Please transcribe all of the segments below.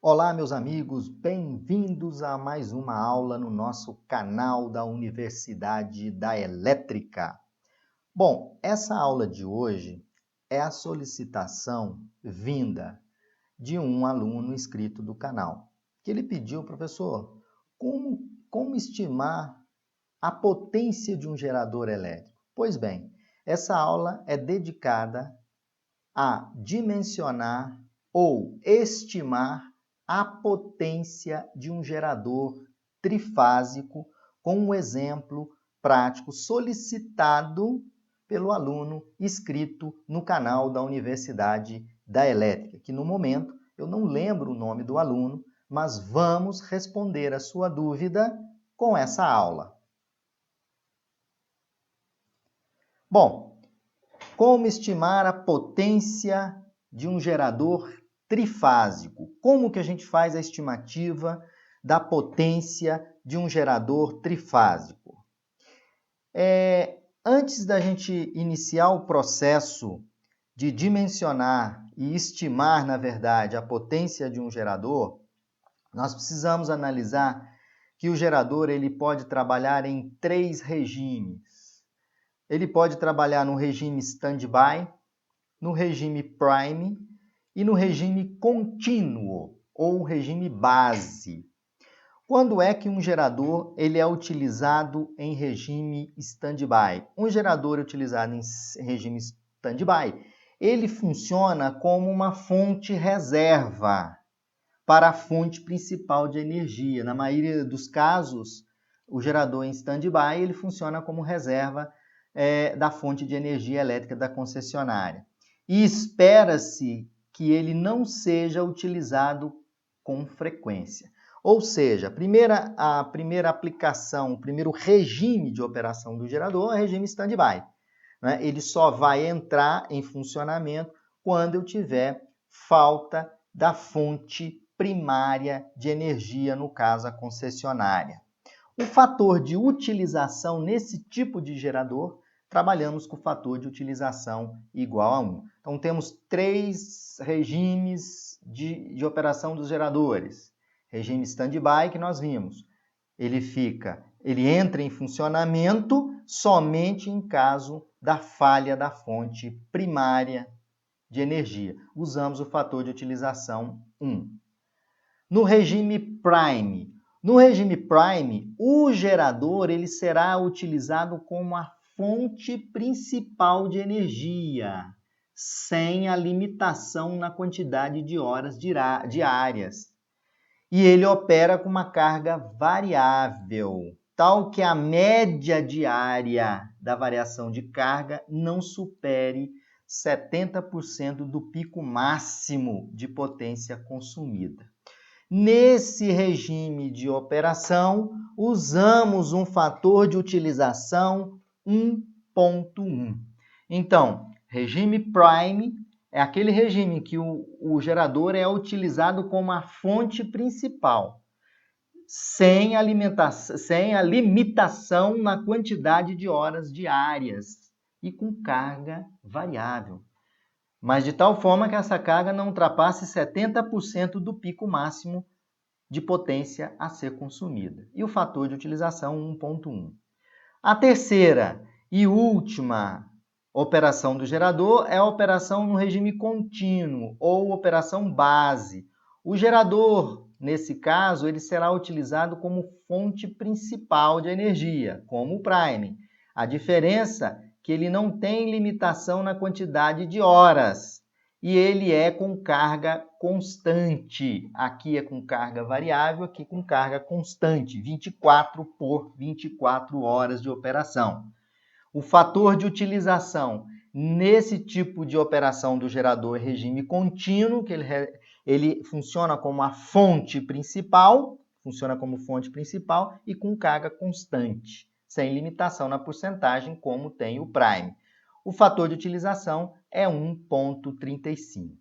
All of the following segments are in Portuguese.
Olá, meus amigos, bem-vindos a mais uma aula no nosso canal da Universidade da Elétrica. Bom, essa aula de hoje é a solicitação vinda de um aluno inscrito do canal, que ele pediu, professor, como estimar a potência de um gerador elétrico? Pois bem, essa aula é dedicada a dimensionar ou estimar a potência de um gerador trifásico com um exemplo prático solicitado pelo aluno inscrito no canal da Universidade da Elétrica, que no momento eu não lembro o nome do aluno, mas vamos responder a sua dúvida com essa aula. Bom, como estimar a potência de um gerador trifásico? Como que a gente faz a estimativa da potência de um gerador trifásico? Antes da gente iniciar o processo de dimensionar e estimar, na verdade, a potência de um gerador, nós precisamos analisar que o gerador ele pode trabalhar em 3 regimes. Ele pode trabalhar no regime standby, no regime prime e no regime contínuo ou regime base. Quando é que um gerador ele é utilizado em regime standby? Um gerador utilizado em regime standby, ele funciona como uma fonte reserva para a fonte principal de energia. Na maioria dos casos, o gerador em standby ele funciona como reserva da fonte de energia elétrica da concessionária. E espera-se que ele não seja utilizado com frequência. Ou seja, a primeira aplicação, o primeiro regime de operação do gerador é o regime standby. Né? Ele só vai entrar em funcionamento quando eu tiver falta da fonte primária de energia, no caso a concessionária. O fator de utilização nesse tipo de gerador, trabalhamos com o fator de utilização igual a 1. Então, temos 3 regimes de operação dos geradores. Regime standby, que nós vimos. Ele entra em funcionamento somente em caso da falha da fonte primária de energia. Usamos o fator de utilização 1. No regime prime, o gerador ele será utilizado como a fonte principal de energia, sem a limitação na quantidade de horas diárias. E ele opera com uma carga variável, tal que a média diária da variação de carga não supere 70% do pico máximo de potência consumida. Nesse regime de operação, usamos um fator de utilização 1.1. Então, regime prime é aquele regime que o gerador é utilizado como a fonte principal, sem a limitação na quantidade de horas diárias e com carga variável, mas de tal forma que essa carga não ultrapasse 70% do pico máximo de potência a ser consumida. E o fator de utilização 1.1. A terceira e última operação do gerador é a operação no regime contínuo ou operação base. O gerador, nesse caso, ele será utilizado como fonte principal de energia, como o prime. A diferença é que ele não tem limitação na quantidade de horas e ele é com carga constante. Aqui é com carga variável, aqui com carga constante, 24 por 24 horas de operação. O fator de utilização nesse tipo de operação do gerador regime contínuo, que ele funciona como a fonte principal, e com carga constante, sem limitação na porcentagem, como tem o prime. O fator de utilização é 1.35.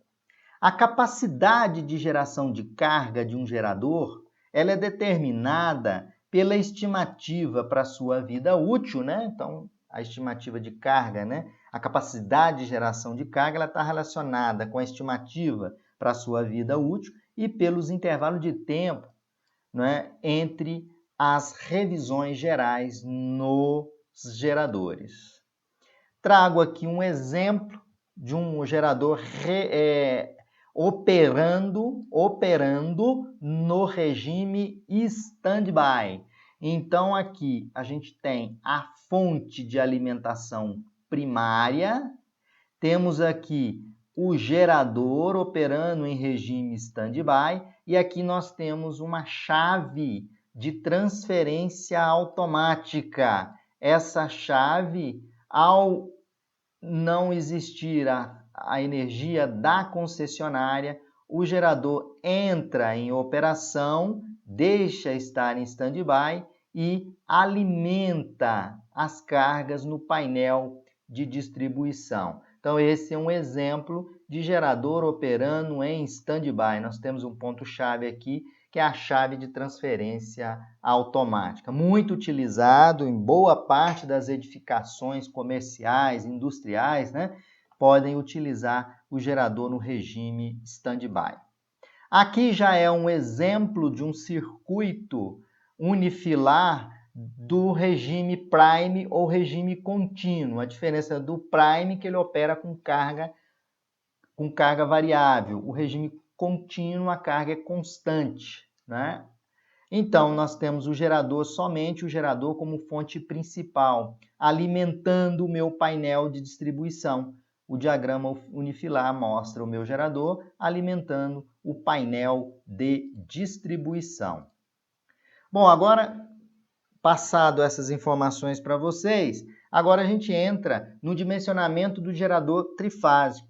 A capacidade de geração de carga de um gerador, ela é determinada pela estimativa para sua vida útil, né? Então, a estimativa de carga, né? A capacidade de geração de carga, ela está relacionada com a estimativa para sua vida útil e pelos intervalos de tempo, né, entre as revisões gerais nos geradores. Trago aqui um exemplo de um gerador operando no regime standby. Então, aqui a gente tem a fonte de alimentação primária, temos aqui o gerador operando em regime standby e aqui nós temos uma chave de transferência automática. Essa chave, ao não existir a energia da concessionária, o gerador entra em operação, deixa estar em standby e alimenta as cargas no painel de distribuição. Então, esse é um exemplo de gerador operando em standby. Nós temos um ponto-chave aqui, que é a chave de transferência automática. Muito utilizado em boa parte das edificações comerciais, industriais, né? Podem utilizar o gerador no regime standby. Aqui já é um exemplo de um circuito unifilar do regime prime ou regime contínuo. A diferença do prime é que ele opera com carga variável. O regime contínuo, a carga é constante, né? Então, nós temos somente o gerador como fonte principal, alimentando o meu painel de distribuição. O diagrama unifilar mostra o meu gerador alimentando o painel de distribuição. Bom, agora, passado essas informações para vocês, agora a gente entra no dimensionamento do gerador trifásico.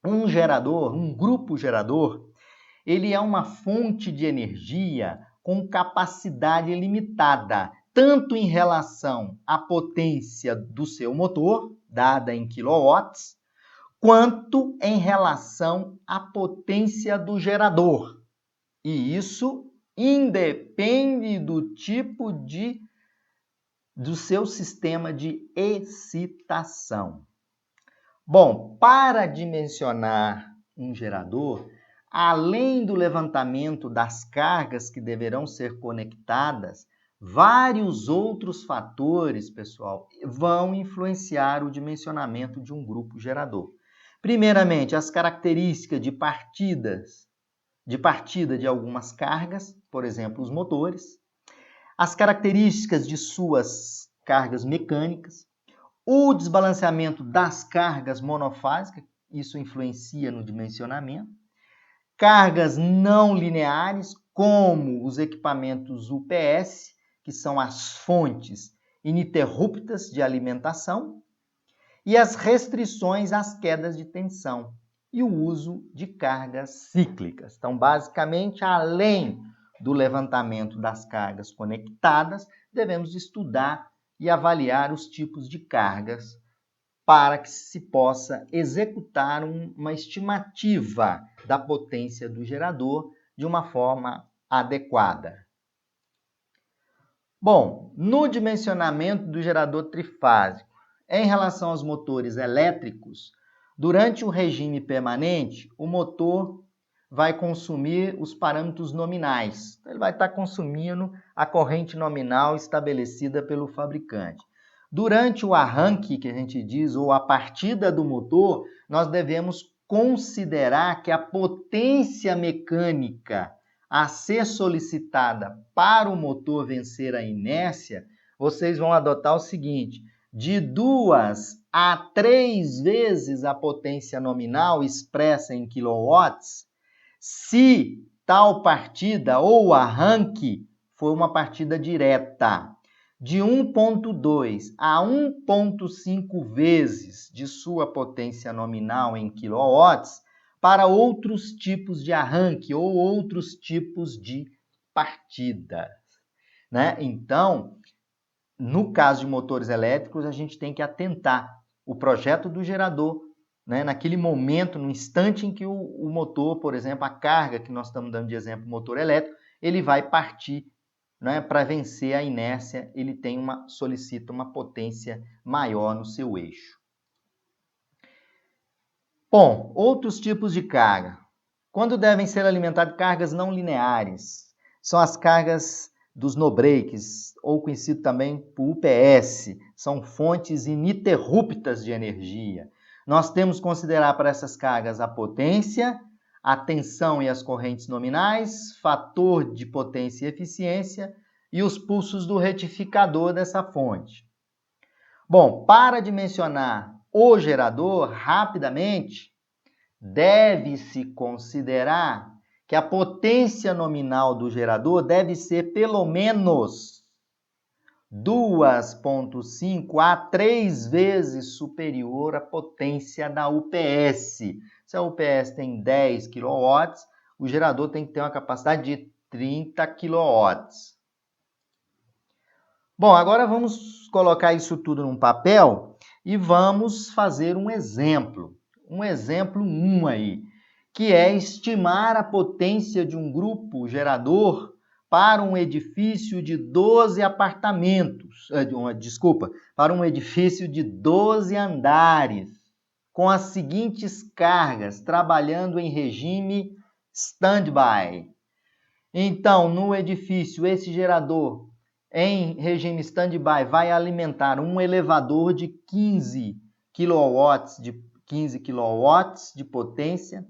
Um gerador, um grupo gerador, ele é uma fonte de energia com capacidade limitada, tanto em relação à potência do seu motor, dada em quilowatts, quanto em relação à potência do gerador. E isso independe do tipo do seu sistema de excitação. Bom, para dimensionar um gerador, além do levantamento das cargas que deverão ser conectadas, vários outros fatores, pessoal, vão influenciar o dimensionamento de um grupo gerador. Primeiramente, as características de partida de algumas cargas, por exemplo, os motores, as características de suas cargas mecânicas, o desbalanceamento das cargas monofásicas, isso influencia no dimensionamento, cargas não lineares, como os equipamentos UPS, que são as fontes ininterruptas de alimentação, e as restrições às quedas de tensão e o uso de cargas cíclicas. Então, basicamente, além do levantamento das cargas conectadas, devemos estudar e avaliar os tipos de cargas para que se possa executar uma estimativa da potência do gerador de uma forma adequada. Bom, no dimensionamento do gerador trifásico, em relação aos motores elétricos, durante o regime permanente, o motor vai consumir os parâmetros nominais. Ele vai estar consumindo a corrente nominal estabelecida pelo fabricante. Durante o arranque, que a gente diz, ou a partida do motor, nós devemos considerar que a potência mecânica a ser solicitada para o motor vencer a inércia, vocês vão adotar o seguinte: de 2 a 3 vezes a potência nominal expressa em quilowatts, se tal partida ou arranque for uma partida direta. De 1,2 a 1,5 vezes de sua potência nominal em quilowatts para outros tipos de arranque ou outros tipos de partidas, né? Então, no caso de motores elétricos, a gente tem que atentar o projeto do gerador, né? Naquele momento, no instante em que o motor, por exemplo, a carga que nós estamos dando de exemplo, motor elétrico, ele vai partir, né? Para vencer a inércia, ele solicita uma potência maior no seu eixo. Bom, outros tipos de carga, Quando devem ser alimentadas cargas não lineares? São as cargas dos no-breaks, ou conhecido também por UPS. São fontes ininterruptas de energia. Nós temos que considerar para essas cargas a potência, a tensão e as correntes nominais, fator de potência e eficiência e os pulsos do retificador dessa fonte. Bom, para dimensionar o gerador, rapidamente, deve-se considerar que a potência nominal do gerador deve ser pelo menos 2,5 a 3 vezes superior à potência da UPS. Se a UPS tem 10 kW, o gerador tem que ter uma capacidade de 30 kW. Bom, agora vamos colocar isso tudo num papel e vamos fazer um exemplo. Um exemplo 1 aí, que é estimar a potência de um grupo gerador para um edifício de 12 apartamentos, para um edifício de 12 andares, com as seguintes cargas, trabalhando em regime stand-by. Então, no edifício, esse gerador em regime stand-by vai alimentar um elevador de 15 kW de potência,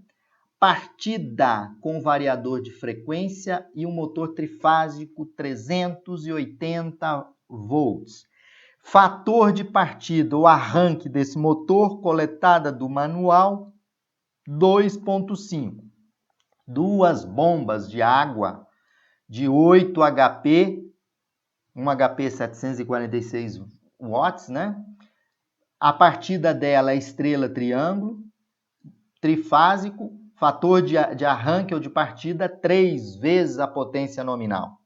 partida com variador de frequência e um motor trifásico 380 volts. Fator de partida, o arranque desse motor, coletada do manual, 2,5. Duas bombas de água de 8 HP, um HP 746 watts, né? A partida dela é estrela triângulo, trifásico, fator de arranque ou de partida 3 vezes a potência nominal.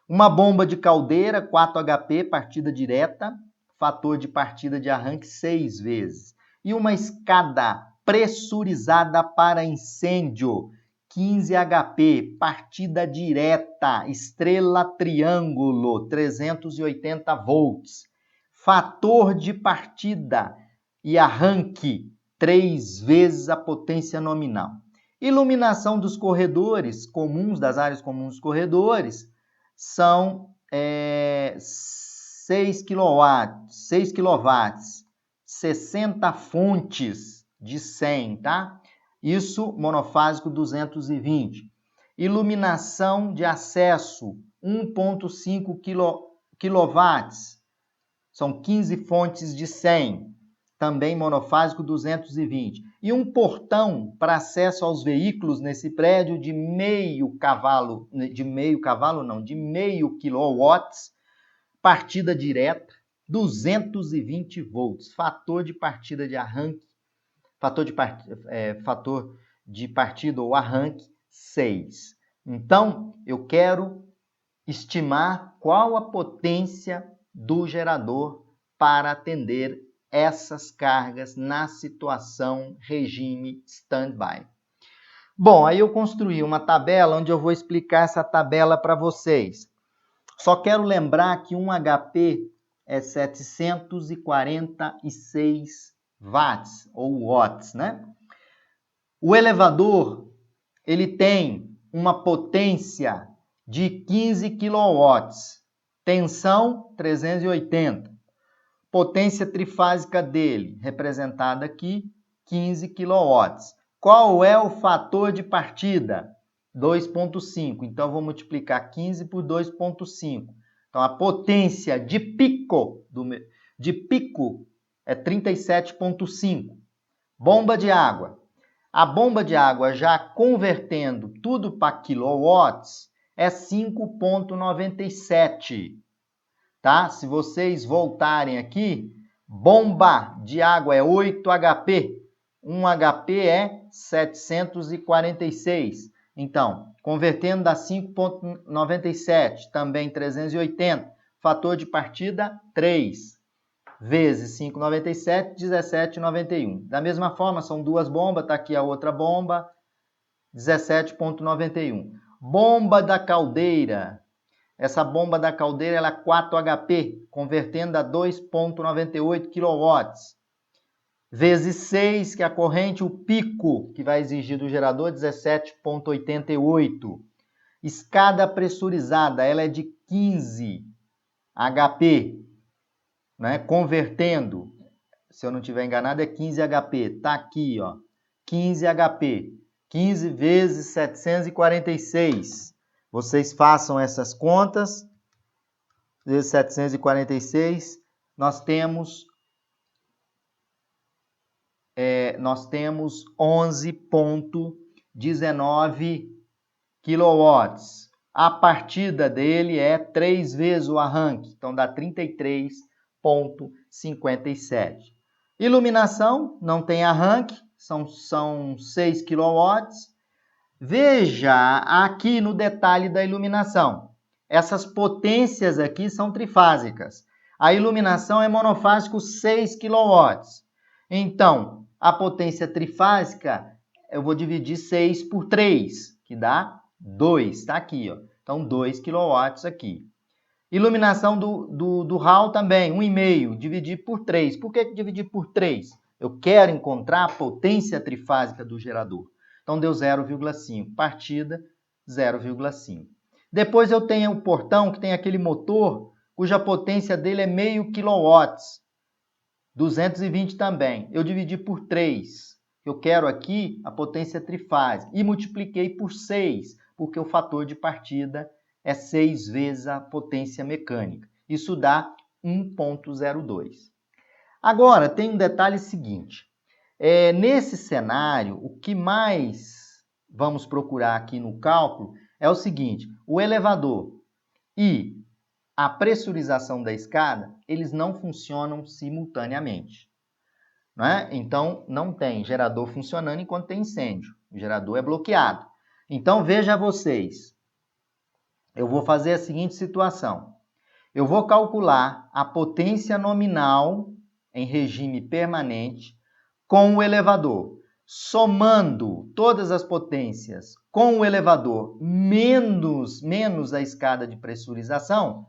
Uma bomba de caldeira, 4 HP, partida direta, fator de partida de arranque 6 vezes. E uma escada pressurizada para incêndio, 15 HP, partida direta, estrela triângulo, 380 volts. Fator de partida e arranque, 3 vezes a potência nominal. Iluminação dos corredores comuns, das áreas comuns dos corredores, são 6 kW, 60 fontes de 100, tá? Isso monofásico 220. Iluminação de acesso 1,5 kW, são 15 fontes de 100, também monofásico 220. E um portão para acesso aos veículos nesse prédio de meio kW, partida direta, 220 volts, fator de partida de arranque, fator de partida ou arranque 6. Então, eu quero estimar qual a potência do gerador para atender essas cargas na situação regime stand-by. Bom, aí eu construí uma tabela onde eu vou explicar essa tabela para vocês. Só quero lembrar que um HP é 746 watts ou watts, né? O elevador, ele tem uma potência de 15 kW, tensão 380. Potência trifásica dele, representada aqui, 15 kW. Qual é o fator de partida? 2,5. Então, vou multiplicar 15 por 2,5. Então, a potência de pico é 37,5. Bomba de água. A bomba de água, já convertendo tudo para quilowatts, é 5,97. Tá? Se vocês voltarem aqui, bomba de água é 8 HP. 1 HP é 746. Então, convertendo dá 5,97, também 380. Fator de partida, 3. Vezes 5,97, 17,91. Da mesma forma, são duas bombas, está aqui a outra bomba, 17,91. Bomba da caldeira. Essa bomba da caldeira ela é 4 HP, convertendo a 2,98 kW. vezes 6, que é a corrente, o pico que vai exigir do gerador, 17,88. Escada pressurizada, ela é de 15 HP, né? Convertendo, se eu não estiver enganado, é 15 HP. Tá aqui, ó, 15 HP. 15 vezes 746. Vocês façam essas contas. Vezes 746, nós temos 11,19 kW. A partida dele é 3 vezes o arranque, então dá 33,57. Iluminação, não tem arranque, são 6 kW. Veja aqui no detalhe da iluminação. Essas potências aqui são trifásicas. A iluminação é monofásico 6 kW. Então, a potência trifásica, eu vou dividir 6 por 3, que dá 2. Está aqui, ó. Então, 2 kW aqui. Iluminação do hall também, 1,5. Dividir por 3. Por que dividir por 3? Eu quero encontrar a potência trifásica do gerador. Então, deu 0,5. Partida, 0,5. Depois eu tenho o portão, que tem aquele motor, cuja potência dele é 0,5 kW. 220 também. Eu dividi por 3. Eu quero aqui a potência trifásica. E multipliquei por 6, porque o fator de partida é 6 vezes a potência mecânica. Isso dá 1,02. Agora, tem um detalhe seguinte. Nesse cenário, o que mais vamos procurar aqui no cálculo é o seguinte: o elevador e a pressurização da escada, eles não funcionam simultaneamente, né? Então, não tem gerador funcionando enquanto tem incêndio. O gerador é bloqueado. Então, veja vocês. Eu vou fazer a seguinte situação. Eu vou calcular a potência nominal em regime permanente com o elevador, somando todas as potências com o elevador menos a escada de pressurização,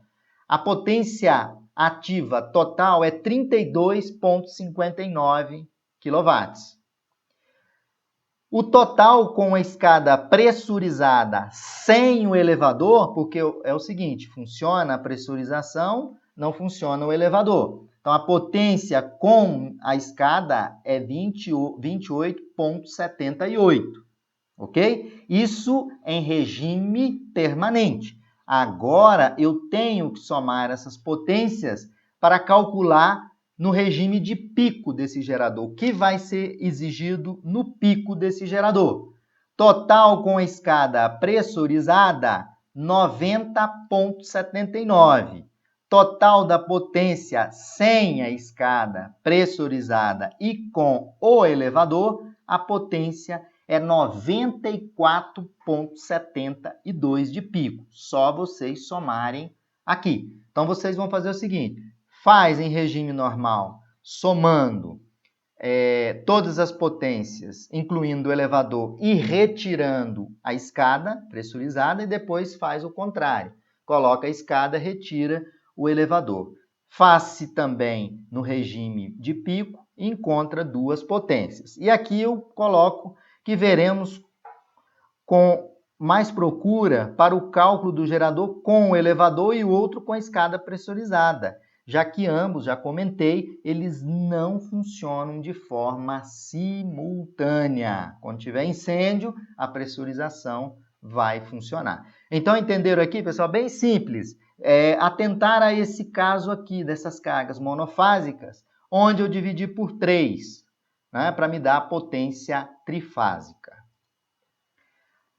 a potência ativa total é 32,59 kW. O total com a escada pressurizada sem o elevador, porque é o seguinte, funciona a pressurização, não funciona o elevador. Então, a potência com a escada é 28,78, ok? Isso em regime permanente. Agora, eu tenho que somar essas potências para calcular no regime de pico desse gerador. O que vai ser exigido no pico desse gerador? Total com a escada pressurizada, 90,79. Total da potência sem a escada pressurizada e com o elevador, a potência é 94,72 de pico. Só vocês somarem aqui. Então, vocês vão fazer o seguinte: faz em regime normal, somando todas as potências, incluindo o elevador e retirando a escada pressurizada, e depois faz o contrário. Coloca a escada, retira o elevador. Faz-se também no regime de pico e encontra duas potências. E aqui eu coloco que veremos com mais procura para o cálculo do gerador com o elevador e o outro com a escada pressurizada, já que ambos, já comentei, eles não funcionam de forma simultânea. Quando tiver incêndio, a pressurização vai funcionar. Então, entenderam aqui, pessoal? Bem simples. Atentar a esse caso aqui, dessas cargas monofásicas, onde eu dividi por 3, né, para me dar a potência trifásica.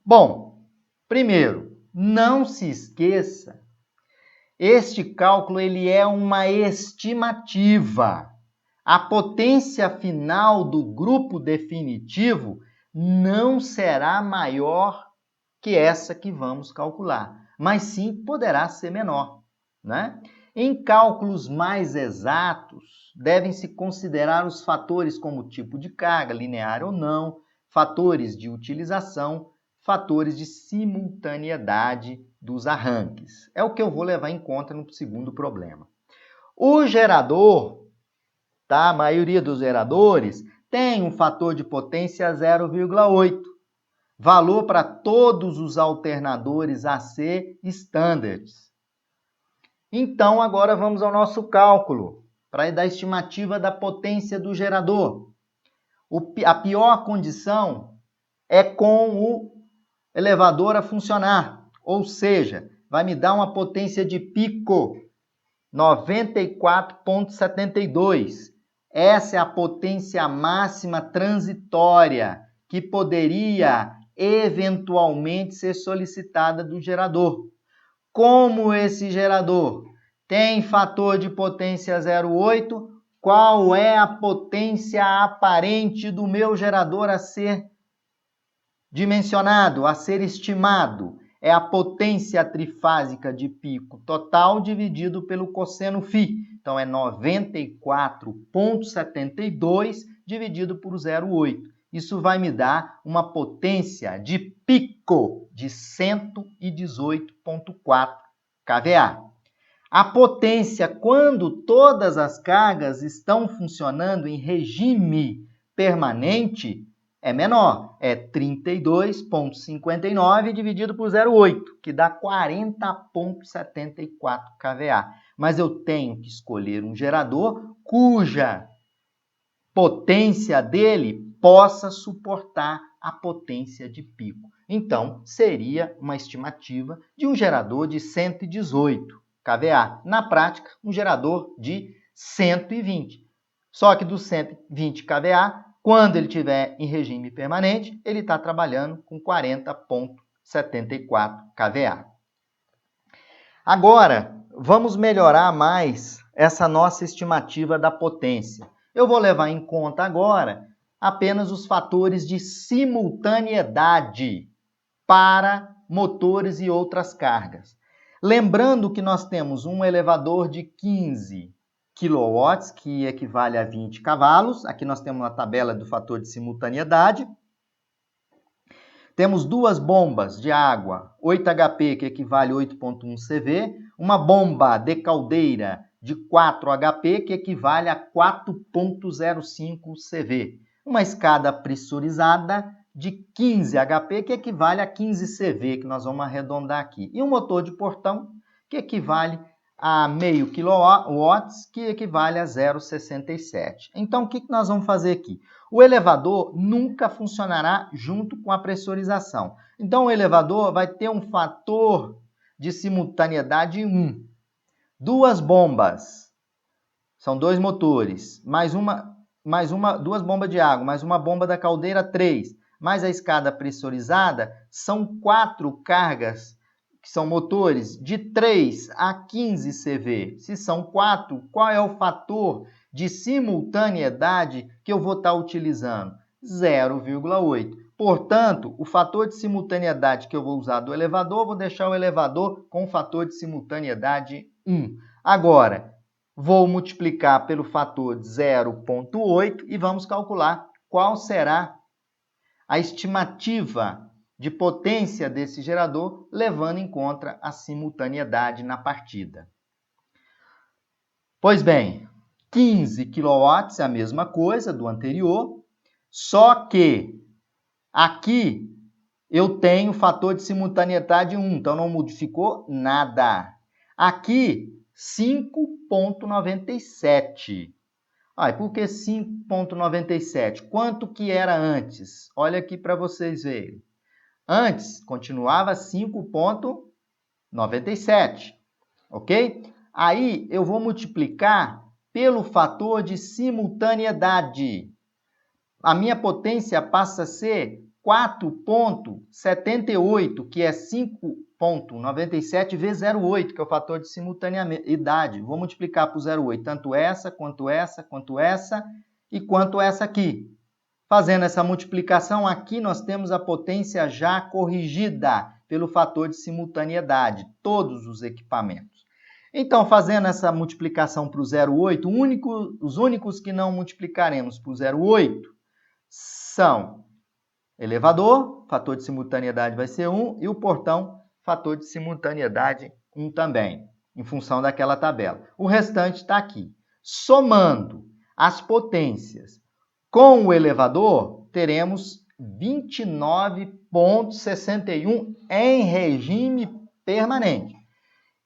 Bom, primeiro, não se esqueça, este cálculo ele é uma estimativa. A potência final do grupo definitivo não será maior que essa que vamos calcular, mas sim poderá ser menor, né? Em cálculos mais exatos, devem-se considerar os fatores como tipo de carga, linear ou não, fatores de utilização, fatores de simultaneidade dos arranques. É o que eu vou levar em conta no segundo problema. O gerador, tá? A maioria dos geradores tem um fator de potência 0,8. Valor para todos os alternadores AC standards. Então, agora vamos ao nosso cálculo para dar a estimativa da potência do gerador. A pior condição é com o elevador a funcionar, ou seja, vai me dar uma potência de pico 94,72. Essa é a potência máxima transitória que poderia eventualmente ser solicitada do gerador. Como esse gerador tem fator de potência 0,8, qual é a potência aparente do meu gerador a ser dimensionado, a ser estimado? É a potência trifásica de pico total dividido pelo cosseno φ. Então, é 94,72 dividido por 0,8. Isso vai me dar uma potência de pico de 118,4 kVA. A potência, quando todas as cargas estão funcionando em regime permanente, é menor, é 32,59 dividido por 0,8, que dá 40,74 kVA. Mas eu tenho que escolher um gerador cuja potência dele possa suportar a potência de pico. Então, seria uma estimativa de um gerador de 118 kVA. Na prática, um gerador de 120. Só que dos 120 kVA, quando ele estiver em regime permanente, ele está trabalhando com 40,74 kVA. Agora, vamos melhorar mais essa nossa estimativa da potência. Eu vou levar em conta agora apenas os fatores de simultaneidade para motores e outras cargas. Lembrando que nós temos um elevador de 15 kW, que equivale a 20 cavalos. Aqui nós temos uma tabela do fator de simultaneidade. Temos duas bombas de água, 8 HP, que equivale a 8,1 CV, uma bomba de caldeira de 4 HP, que equivale a 4,05 CV. Uma escada pressurizada de 15 HP, que equivale a 15 CV, que nós vamos arredondar aqui. E um motor de portão, que equivale a meio kW, que equivale a 0,67. Então, o que nós vamos fazer aqui? O elevador nunca funcionará junto com a pressurização. Então, o elevador vai ter um fator de simultaneidade 1. Duas bombas, são dois motores, duas bombas de água, mais uma bomba da caldeira, 3, mais a escada pressurizada, são 4 cargas, que são motores de 3 a 15 CV. Se são 4, qual é o fator de simultaneidade que eu vou estar utilizando? 0,8. Portanto, o fator de simultaneidade que eu vou usar do elevador, vou deixar o elevador com o fator de simultaneidade 1. Agora, vou multiplicar pelo fator de 0,8 e vamos calcular qual será a estimativa de potência desse gerador, levando em conta a simultaneidade na partida. Pois bem, 15 kW é a mesma coisa do anterior, só que aqui eu tenho fator de simultaneidade 1, então não modificou nada. Aqui, 5,97. E por que 5,97? Quanto que era antes? Olha aqui para vocês verem. Antes, continuava 5,97, ok? Aí, eu vou multiplicar pelo fator de simultaneidade. A minha potência passa a ser 4,78, que é 5,97 vezes 0,8, que é o fator de simultaneidade. Vou multiplicar por 0,8, tanto essa, quanto essa, quanto essa e quanto essa aqui. Fazendo essa multiplicação, aqui nós temos a potência já corrigida pelo fator de simultaneidade, todos os equipamentos. Então, fazendo essa multiplicação para o 0,8, os únicos que não multiplicaremos para o 0,8 são elevador, fator de simultaneidade vai ser 1, e o portão, fator de simultaneidade 1 também, em função daquela tabela. O restante está aqui. Somando as potências. Com o elevador, teremos 29,61 em regime permanente.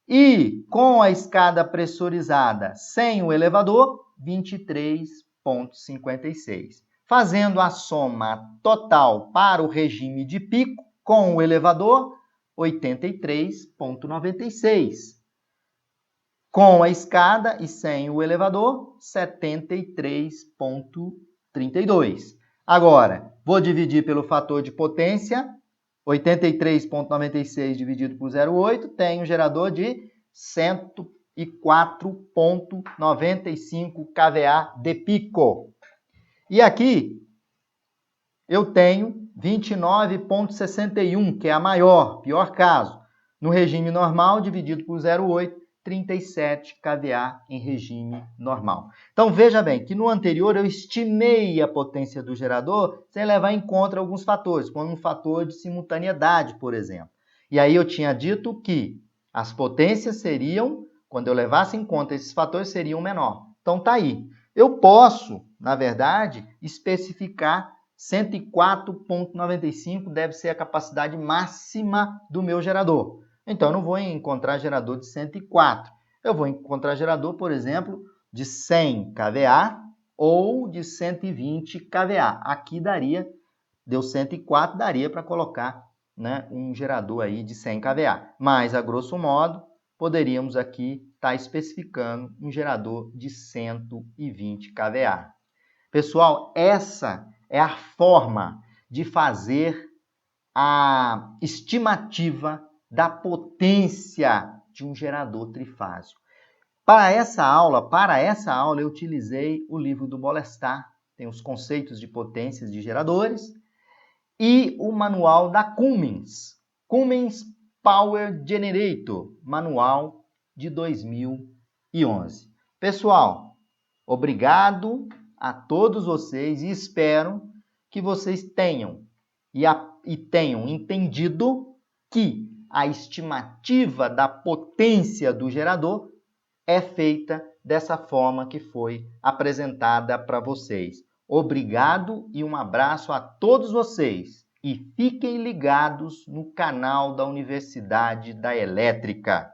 E com a escada pressurizada sem o elevador, 23,56. Fazendo a soma total para o regime de pico com o elevador, 83,96. Com a escada e sem o elevador, 73,32. Agora, vou dividir pelo fator de potência, 83,96 dividido por 0,8, tem um gerador de 104,95 kVA de pico. E aqui, eu tenho 29,61, que é a maior, pior caso. No regime normal, dividido por 0,8, 37 kVA em regime normal. Então, veja bem que no anterior eu estimei a potência do gerador sem levar em conta alguns fatores, como um fator de simultaneidade, por exemplo. E aí eu tinha dito que as potências seriam, quando eu levasse em conta esses fatores, seriam menor. Então, tá aí. Eu posso, na verdade, especificar 104,95 deve ser a capacidade máxima do meu gerador. Então, eu não vou encontrar gerador de 104. Eu vou encontrar gerador, por exemplo, de 100 kVA ou de 120 kVA. Aqui deu 104, daria para colocar, né, um gerador aí de 100 kVA. Mas, a grosso modo, poderíamos aqui estar especificando um gerador de 120 kVA. Pessoal, essa é a forma de fazer a estimativa da potência de um gerador trifásico. Para essa aula eu utilizei o livro do Bolestar, tem os conceitos de potências de geradores, e o manual da Cummins, Cummins Power Generator, manual de 2011. Pessoal, obrigado a todos vocês e espero que vocês tenham entendido que a estimativa da potência do gerador é feita dessa forma que foi apresentada para vocês. Obrigado e um abraço a todos vocês. E fiquem ligados no canal da Universidade da Elétrica.